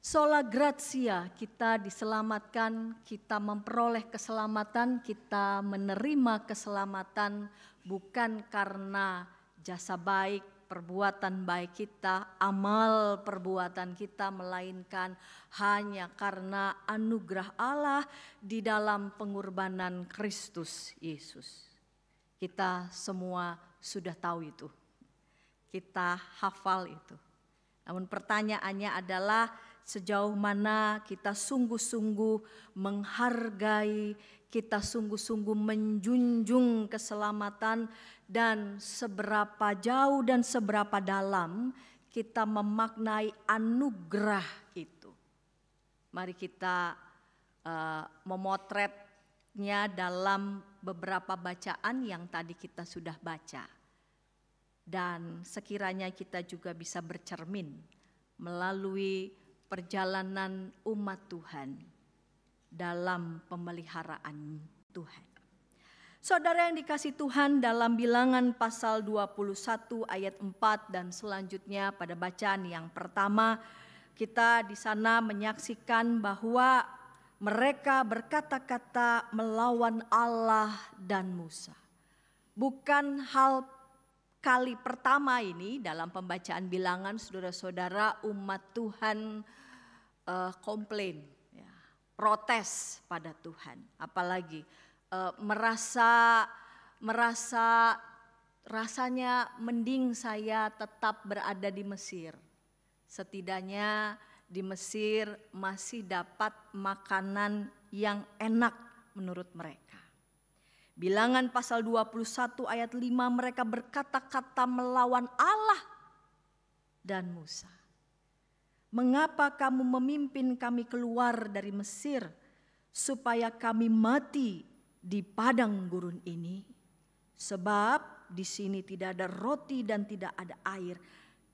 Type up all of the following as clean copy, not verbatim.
Sola gratia, kita diselamatkan, kita memperoleh keselamatan, kita menerima keselamatan bukan karena jasa baik, perbuatan baik kita, amal perbuatan kita, melainkan hanya karena anugerah Allah di dalam pengorbanan Kristus Yesus. Kita semua sudah tahu itu, kita hafal itu. Namun pertanyaannya adalah sejauh mana kita sungguh-sungguh menghargai, kita sungguh-sungguh menjunjung keselamatan, dan seberapa jauh dan seberapa dalam kita memaknai anugerah itu. Mari kita memotretnya dalam beberapa bacaan yang tadi kita sudah baca. Dan sekiranya kita juga bisa bercermin melalui perjalanan umat Tuhan dalam pemeliharaan Tuhan. Saudara yang dikasihi Tuhan, dalam Bilangan pasal 21 ayat 4 dan selanjutnya pada bacaan yang pertama, kita di sana menyaksikan bahwa mereka berkata-kata melawan Allah dan Musa. Bukan hal kali pertama ini dalam pembacaan Bilangan, saudara-saudara, umat Tuhan komplain, ya, protes pada Tuhan, apalagi rasanya mending saya tetap berada di Mesir. Setidaknya di Mesir masih dapat makanan yang enak menurut mereka. Bilangan pasal 21 ayat 5, mereka berkata-kata melawan Allah dan Musa. Mengapa kamu memimpin kami keluar dari Mesir supaya kami mati di padang gurun ini? Sebab di sini tidak ada roti dan tidak ada air.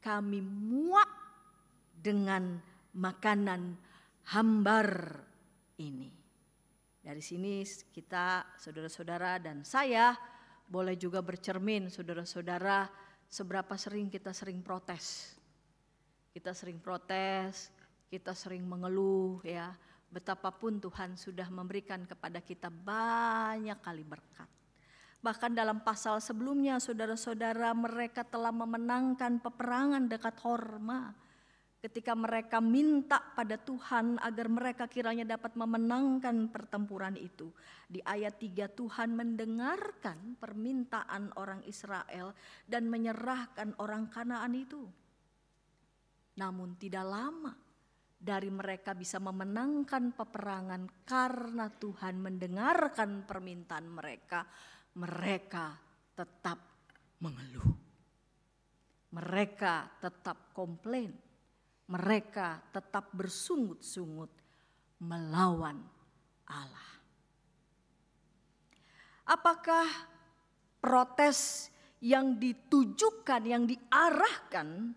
Kami muak dengan makanan hambar ini. Dari sini kita, saudara-saudara dan saya, boleh juga bercermin, saudara-saudara, seberapa sering kita sering protes. Kita sering protes, kita sering mengeluh, ya. Betapapun Tuhan sudah memberikan kepada kita banyak kali berkat. Bahkan dalam pasal sebelumnya, saudara-saudara, mereka telah memenangkan peperangan dekat Horma. Ketika mereka minta pada Tuhan agar mereka kiranya dapat memenangkan pertempuran itu. Di ayat 3 Tuhan mendengarkan permintaan orang Israel dan menyerahkan orang Kanaan itu. Namun tidak lama dari mereka bisa memenangkan peperangan karena Tuhan mendengarkan permintaan mereka. Mereka tetap mengeluh. Mereka tetap komplain. Mereka tetap bersungut-sungut melawan Allah. Apakah protes yang ditujukan, yang diarahkan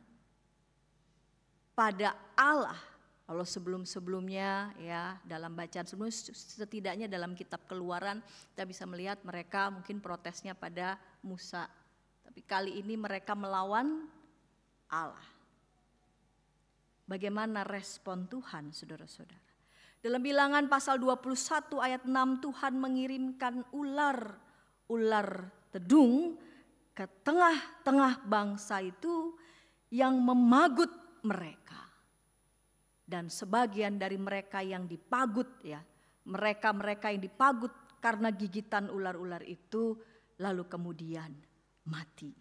pada Allah? Kalau sebelum-sebelumnya, ya, dalam bacaan sebelumnya, setidaknya dalam kitab Keluaran kita bisa melihat mereka mungkin protesnya pada Musa. Tapi kali ini mereka melawan Allah. Bagaimana respon Tuhan, saudara-saudara? Dalam Bilangan pasal 21 ayat 6, Tuhan mengirimkan ular tedung ke tengah-tengah bangsa itu yang memagut mereka. Dan sebagian dari mereka yang dipagut, ya, mereka yang dipagut karena gigitan ular-ular itu lalu kemudian mati.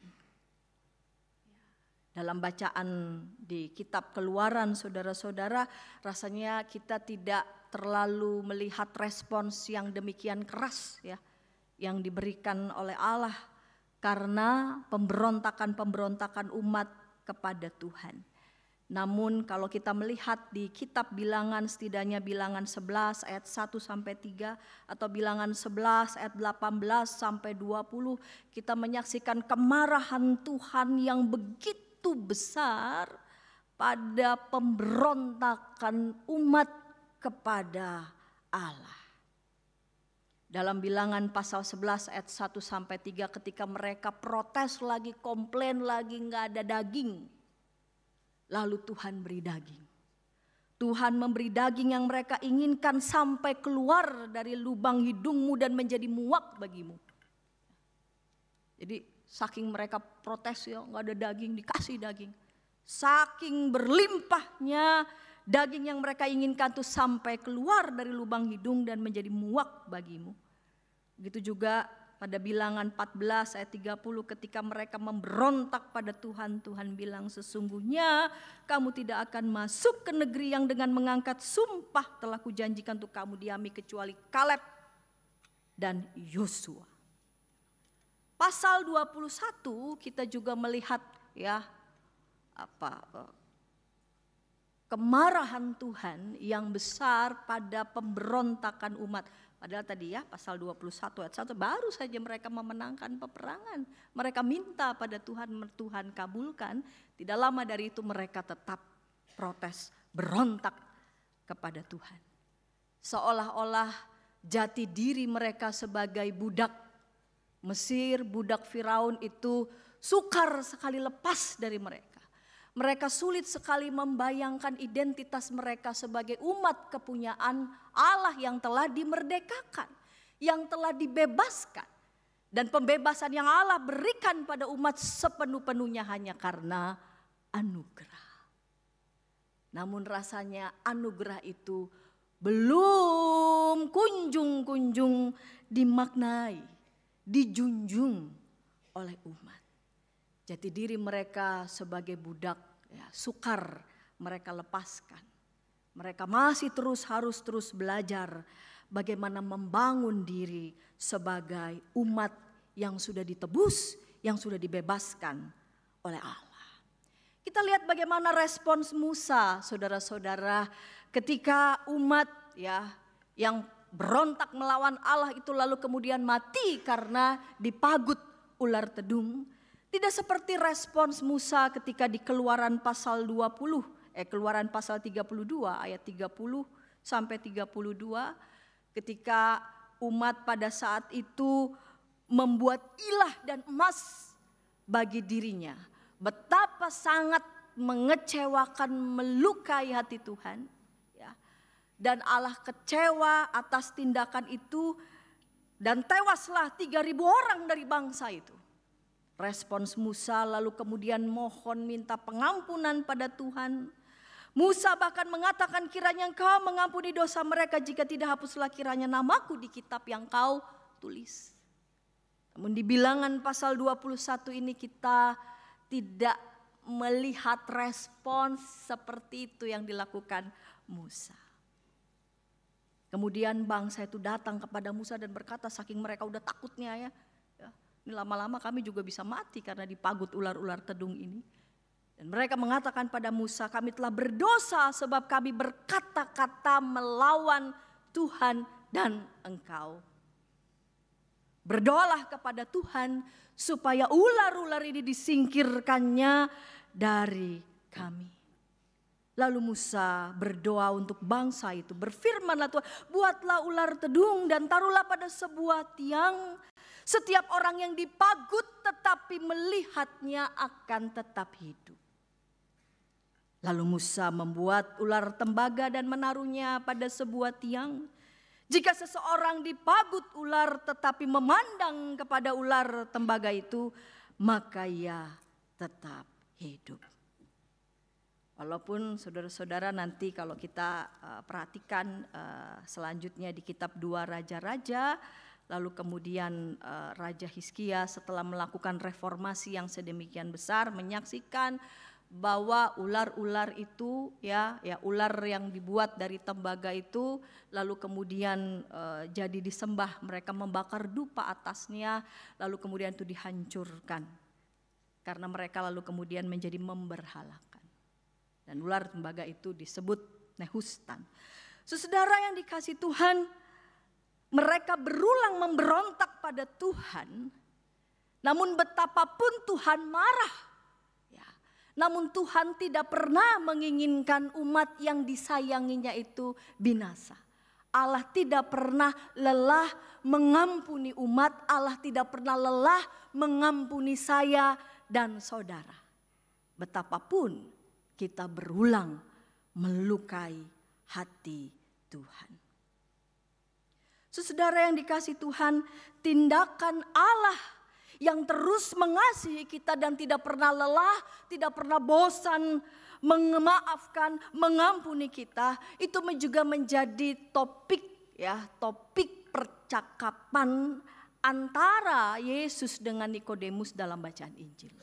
Dalam bacaan di kitab Keluaran, saudara-saudara, rasanya kita tidak terlalu melihat respons yang demikian keras, ya, yang diberikan oleh Allah karena pemberontakan umat kepada Tuhan. Namun kalau kita melihat di kitab Bilangan, setidaknya Bilangan 11 ayat 1 sampai 3 atau Bilangan 11 ayat 18 sampai 20, kita menyaksikan kemarahan Tuhan yang begitu besar pada pemberontakan umat kepada Allah. Dalam Bilangan pasal 11 ayat 1 sampai 3, ketika mereka protes lagi, komplain lagi, nggak ada daging. Lalu Tuhan beri daging. Tuhan memberi daging yang mereka inginkan sampai keluar dari lubang hidungmu dan menjadi muak bagimu. Jadi saking mereka protes ya, nggak ada daging, dikasih daging. Saking berlimpahnya daging yang mereka inginkan tuh sampai keluar dari lubang hidung dan menjadi muak bagimu. Begitu juga pada Bilangan 14 ayat 30 ketika mereka memberontak pada Tuhan, Tuhan bilang sesungguhnya kamu tidak akan masuk ke negeri yang dengan mengangkat sumpah telah kujanjikan untuk kamu diami kecuali Kaleb dan Yosua. Pasal 21 kita juga melihat ya kemarahan Tuhan yang besar pada pemberontakan umat. Padahal tadi ya pasal 21 ayat 1 baru saja mereka memenangkan peperangan. Mereka minta pada Tuhan, Tuhan kabulkan. Tidak lama dari itu mereka tetap protes, berontak kepada Tuhan. Seolah-olah jati diri mereka sebagai budak Mesir, budak Firaun itu sukar sekali lepas dari mereka. Mereka sulit sekali membayangkan identitas mereka sebagai umat kepunyaan Allah yang telah dimerdekakan, yang telah dibebaskan. Dan pembebasan yang Allah berikan pada umat sepenuh-penuhnya hanya karena anugerah. Namun rasanya anugerah itu belum kunjung-kunjung dimaknai, dijunjung oleh umat. Jati diri mereka sebagai budak ya, sukar mereka lepaskan. Mereka masih harus terus belajar bagaimana membangun diri sebagai umat yang sudah ditebus, yang sudah dibebaskan oleh Allah. Kita lihat bagaimana respons Musa, saudara-saudara, ketika umat ya yang berontak melawan Allah itu lalu kemudian mati karena dipagut ular tedung. Tidak seperti respons Musa ketika di Keluaran pasal 32 ayat 30 sampai 32 ketika umat pada saat itu membuat ilah dan emas bagi dirinya. Betapa sangat mengecewakan, melukai hati Tuhan. Ya. Dan Allah kecewa atas tindakan itu dan tewaslah 3.000 orang dari bangsa itu. Respons Musa lalu kemudian mohon minta pengampunan pada Tuhan. Musa bahkan mengatakan kiranya engkau mengampuni dosa mereka jika tidak hapuslah kiranya namaku di kitab yang kau tulis. Namun di Bilangan pasal 21 ini kita tidak melihat respons seperti itu yang dilakukan Musa. Kemudian bangsa itu datang kepada Musa dan berkata saking mereka udah takutnya ya. Ini lama-lama kami juga bisa mati karena dipagut ular-ular tedung ini. Dan mereka mengatakan pada Musa, kami telah berdosa sebab kami berkata-kata melawan Tuhan dan engkau. Berdoalah kepada Tuhan supaya ular-ular ini disingkirkannya dari kami. Lalu Musa berdoa untuk bangsa itu. Berfirmanlah Tuhan, buatlah ular tedung dan taruhlah pada sebuah tiang. Setiap orang yang dipagut tetapi melihatnya akan tetap hidup. Lalu Musa membuat ular tembaga dan menaruhnya pada sebuah tiang. Jika seseorang dipagut ular tetapi memandang kepada ular tembaga itu, maka ia tetap hidup. Walaupun saudara-saudara nanti kalau kita perhatikan selanjutnya di kitab 2 Raja-Raja, lalu kemudian Raja Hizkia setelah melakukan reformasi yang sedemikian besar menyaksikan bahwa ular-ular itu ya ular yang dibuat dari tembaga itu lalu kemudian jadi disembah, mereka membakar dupa atasnya lalu kemudian itu dihancurkan karena mereka lalu kemudian menjadi memberhalakan. Dan ular tembaga itu disebut Nehustan. Saudara yang dikasihi Tuhan, mereka berulang memberontak pada Tuhan. Namun betapapun Tuhan marah. Ya, namun Tuhan tidak pernah menginginkan umat yang disayanginya itu binasa. Allah tidak pernah lelah mengampuni umat. Allah tidak pernah lelah mengampuni saya dan saudara. Betapapun kita berulang melukai hati Tuhan. Saudara yang dikasihi Tuhan, tindakan Allah yang terus mengasihi kita dan tidak pernah lelah, tidak pernah bosan memaafkan, mengampuni kita, itu juga menjadi topik percakapan antara Yesus dengan Nikodemus dalam bacaan Injil.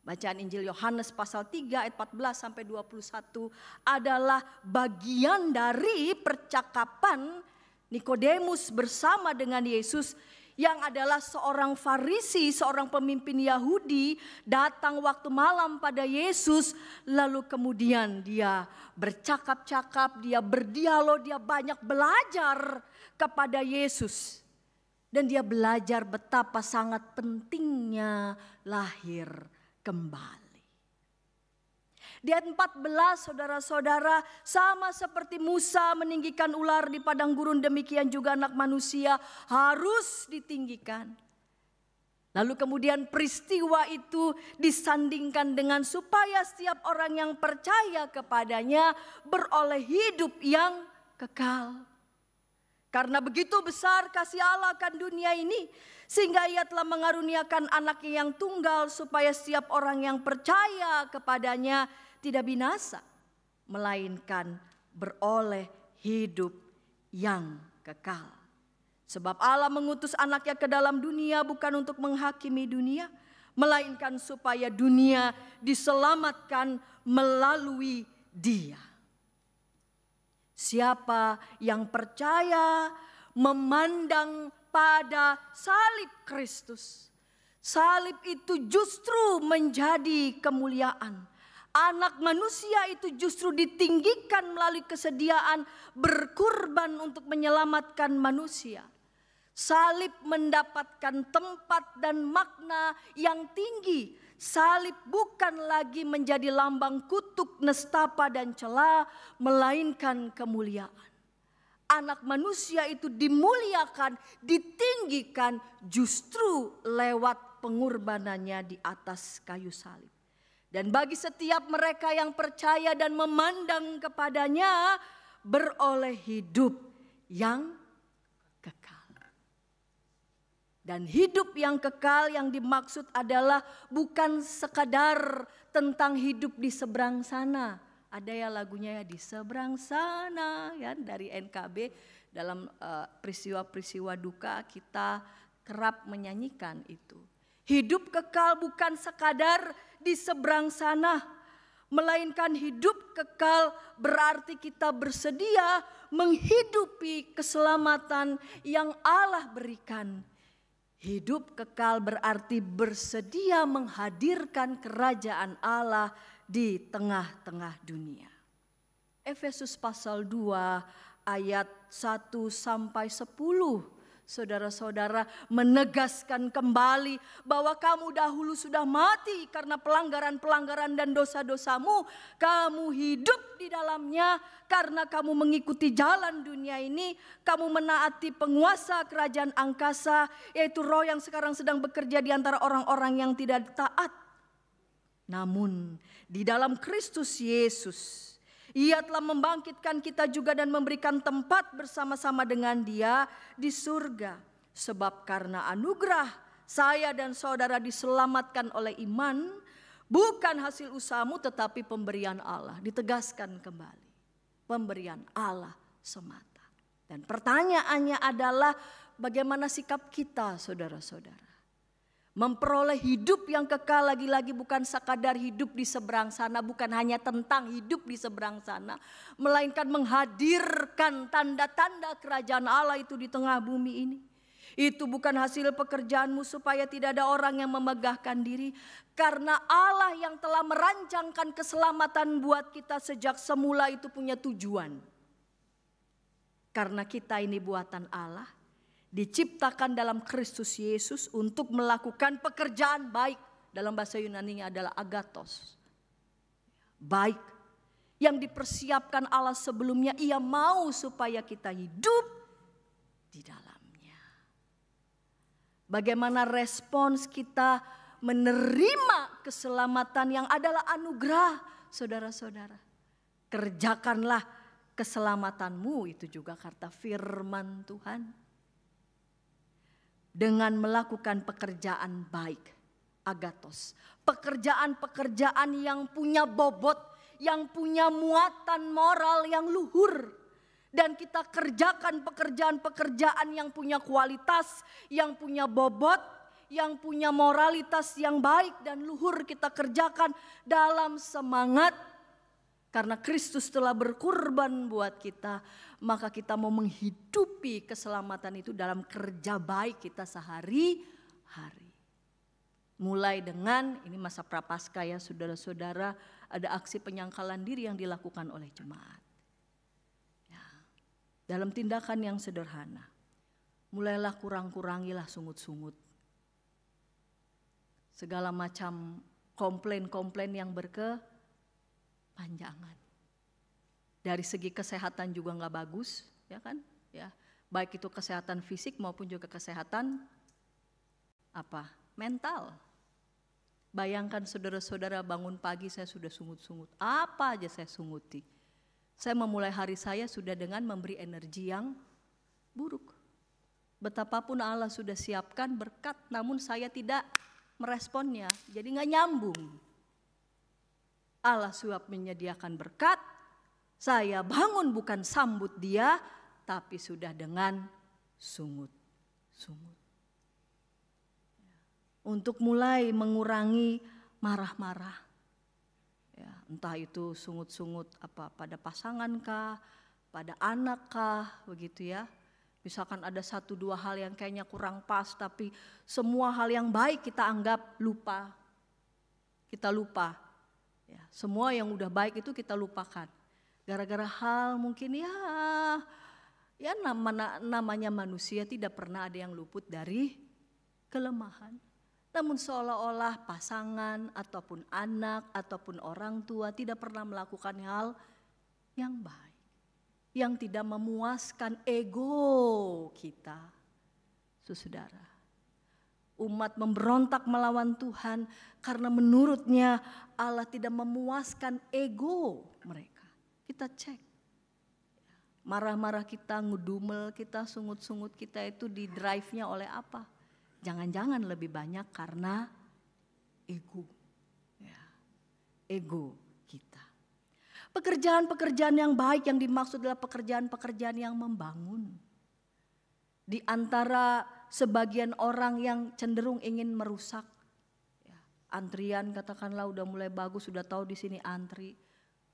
Bacaan Injil Yohanes pasal 3 ayat 14 sampai 21 adalah bagian dari percakapan Nikodemus bersama dengan Yesus yang adalah seorang Farisi, seorang pemimpin Yahudi, datang waktu malam pada Yesus, lalu kemudian dia bercakap-cakap, dia berdialog, dia banyak belajar kepada Yesus. Dan dia belajar betapa sangat pentingnya lahir kembali. Di ayat 14 saudara-saudara, sama seperti Musa meninggikan ular di padang gurun, demikian juga anak manusia harus ditinggikan. Lalu kemudian peristiwa itu disandingkan dengan supaya setiap orang yang percaya kepadanya beroleh hidup yang kekal. Karena begitu besar kasih Allah akan dunia ini, sehingga Ia telah mengaruniakan anaknya yang tunggal supaya setiap orang yang percaya kepadanya tidak binasa, melainkan beroleh hidup yang kekal. Sebab Allah mengutus anaknya ke dalam dunia bukan untuk menghakimi dunia, melainkan supaya dunia diselamatkan melalui Dia. Siapa yang percaya memandang pada salib Kristus, salib itu justru menjadi kemuliaan. Anak manusia itu justru ditinggikan melalui kesediaan berkurban untuk menyelamatkan manusia. Salib mendapatkan tempat dan makna yang tinggi. Salib bukan lagi menjadi lambang kutuk, nestapa dan cela, melainkan kemuliaan. Anak manusia itu dimuliakan, ditinggikan justru lewat pengorbanannya di atas kayu salib. Dan bagi setiap mereka yang percaya dan memandang kepadanya, beroleh hidup yang kekal. Dan hidup yang kekal yang dimaksud adalah bukan sekadar tentang hidup di seberang sana. Ada ya lagunya ya, di seberang sana ya, dari NKB. Dalam peristiwa-peristiwa duka kita kerap menyanyikan itu. Hidup kekal bukan sekadar di seberang sana, melainkan hidup kekal berarti kita bersedia menghidupi keselamatan yang Allah berikan. Hidup kekal berarti bersedia menghadirkan kerajaan Allah di tengah-tengah dunia. Efesus pasal 2 ayat 1 sampai 10. Saudara-saudara, menegaskan kembali bahwa kamu dahulu sudah mati karena pelanggaran-pelanggaran dan dosa-dosamu. Kamu hidup di dalamnya karena kamu mengikuti jalan dunia ini. Kamu menaati penguasa kerajaan angkasa, yaitu roh yang sekarang sedang bekerja di antara orang-orang yang tidak taat. Namun di dalam Kristus Yesus, Ia telah membangkitkan kita juga dan memberikan tempat bersama-sama dengan Dia di surga. Sebab karena anugerah saya dan saudara diselamatkan oleh iman, bukan hasil usahamu tetapi pemberian Allah. Ditegaskan kembali, pemberian Allah semata. Dan pertanyaannya adalah bagaimana sikap kita, saudara-saudara? Memperoleh hidup yang kekal, lagi-lagi bukan sekadar hidup di seberang sana, bukan hanya tentang hidup di seberang sana, melainkan menghadirkan tanda-tanda kerajaan Allah itu di tengah bumi ini. Itu bukan hasil pekerjaanmu supaya tidak ada orang yang memegahkan diri, karena Allah yang telah merancangkan keselamatan buat kita sejak semula itu punya tujuan. Karena kita ini buatan Allah, diciptakan dalam Kristus Yesus untuk melakukan pekerjaan baik. Dalam bahasa Yunani-nya adalah agathos. Baik. Yang dipersiapkan Allah sebelumnya, Ia mau supaya kita hidup di dalamnya. Bagaimana respons kita menerima keselamatan yang adalah anugerah, saudara-saudara. Kerjakanlah keselamatanmu, itu juga kata firman Tuhan. Dengan melakukan pekerjaan baik, agathos. Pekerjaan-pekerjaan yang punya bobot, yang punya muatan moral yang luhur. Dan kita kerjakan pekerjaan-pekerjaan yang punya kualitas, yang punya bobot, yang punya moralitas yang baik dan luhur, kita kerjakan dalam semangat. Karena Kristus telah berkorban buat kita, maka kita mau menghidupi keselamatan itu dalam kerja baik kita sehari-hari. Mulai dengan, ini masa prapaskah ya saudara-saudara, ada aksi penyangkalan diri yang dilakukan oleh jemaat. Ya, dalam tindakan yang sederhana, mulailah kurang-kurangilah sungut-sungut. Segala macam komplain-komplain yang berkepanjangan. Dari segi kesehatan juga nggak bagus, ya kan? Ya, baik itu kesehatan fisik maupun juga kesehatan mental. Bayangkan saudara-saudara bangun pagi saya sudah sungut-sungut. Apa aja saya sunguti. Saya memulai hari saya sudah dengan memberi energi yang buruk. Betapapun Allah sudah siapkan berkat, namun saya tidak meresponnya. Jadi gak nyambung. Allah sudah menyediakan berkat, saya bangun bukan sambut dia, tapi sudah dengan sungut-sungut. Untuk mulai mengurangi marah-marah. Ya, entah itu sungut-sungut pada pasangan kah, pada anak kah, begitu ya. Misalkan ada 1-2 hal yang kayaknya kurang pas, tapi semua hal yang baik kita anggap lupa. Kita lupa. Ya, semua yang udah baik itu kita lupakan. Gara-gara hal mungkin ya namanya manusia tidak pernah ada yang luput dari kelemahan. Namun seolah-olah pasangan ataupun anak ataupun orang tua tidak pernah melakukan hal yang baik. Yang tidak memuaskan ego kita. Saudara, umat memberontak melawan Tuhan karena menurutnya Allah tidak memuaskan ego mereka. Kita cek. Marah-marah kita, ngedumel kita, sungut-sungut kita itu di drive-nya oleh apa? Jangan-jangan lebih banyak karena ego. Ya, ego kita. Pekerjaan-pekerjaan yang baik yang dimaksud adalah pekerjaan-pekerjaan yang membangun. Di antara sebagian orang yang cenderung ingin merusak. Ya, antrian katakanlah udah mulai bagus, sudah tahu di sini antri.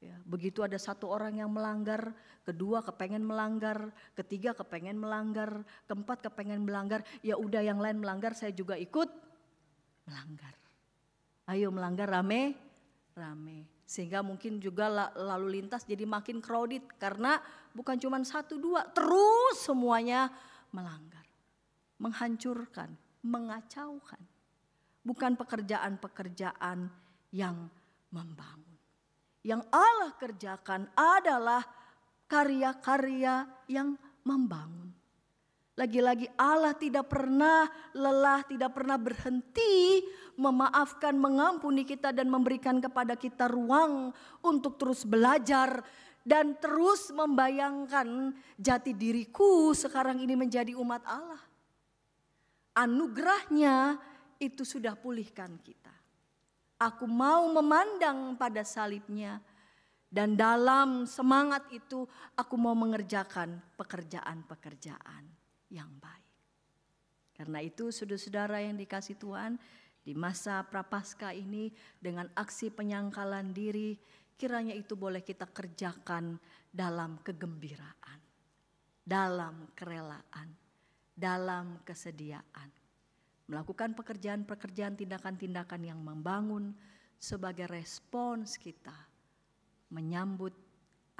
Ya, begitu ada 1 orang yang melanggar, kedua kepengen melanggar, ketiga kepengen melanggar, keempat kepengen melanggar, ya udah yang lain melanggar saya juga ikut melanggar. Ayo melanggar rame. Sehingga mungkin juga lalu lintas jadi makin crowded karena bukan cuma 1-2, terus semuanya melanggar. Menghancurkan, mengacaukan. Bukan pekerjaan-pekerjaan yang membangun. Yang Allah kerjakan adalah karya-karya yang membangun. Lagi-lagi Allah tidak pernah lelah, tidak pernah berhenti memaafkan, mengampuni kita dan memberikan kepada kita ruang untuk terus belajar dan terus membayangkan jati diriku sekarang ini menjadi umat Allah. Anugerahnya itu sudah pulihkan kita. Aku mau memandang pada salibnya dan dalam semangat itu aku mau mengerjakan pekerjaan-pekerjaan yang baik. Karena itu saudara-saudara yang dikasih Tuhan, di masa prapaskah ini dengan aksi penyangkalan diri, kiranya itu boleh kita kerjakan dalam kegembiraan, dalam kerelaan, dalam kesediaan. Melakukan pekerjaan-pekerjaan, tindakan-tindakan yang membangun sebagai respons kita menyambut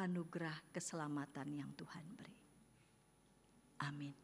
anugerah keselamatan yang Tuhan beri. Amin.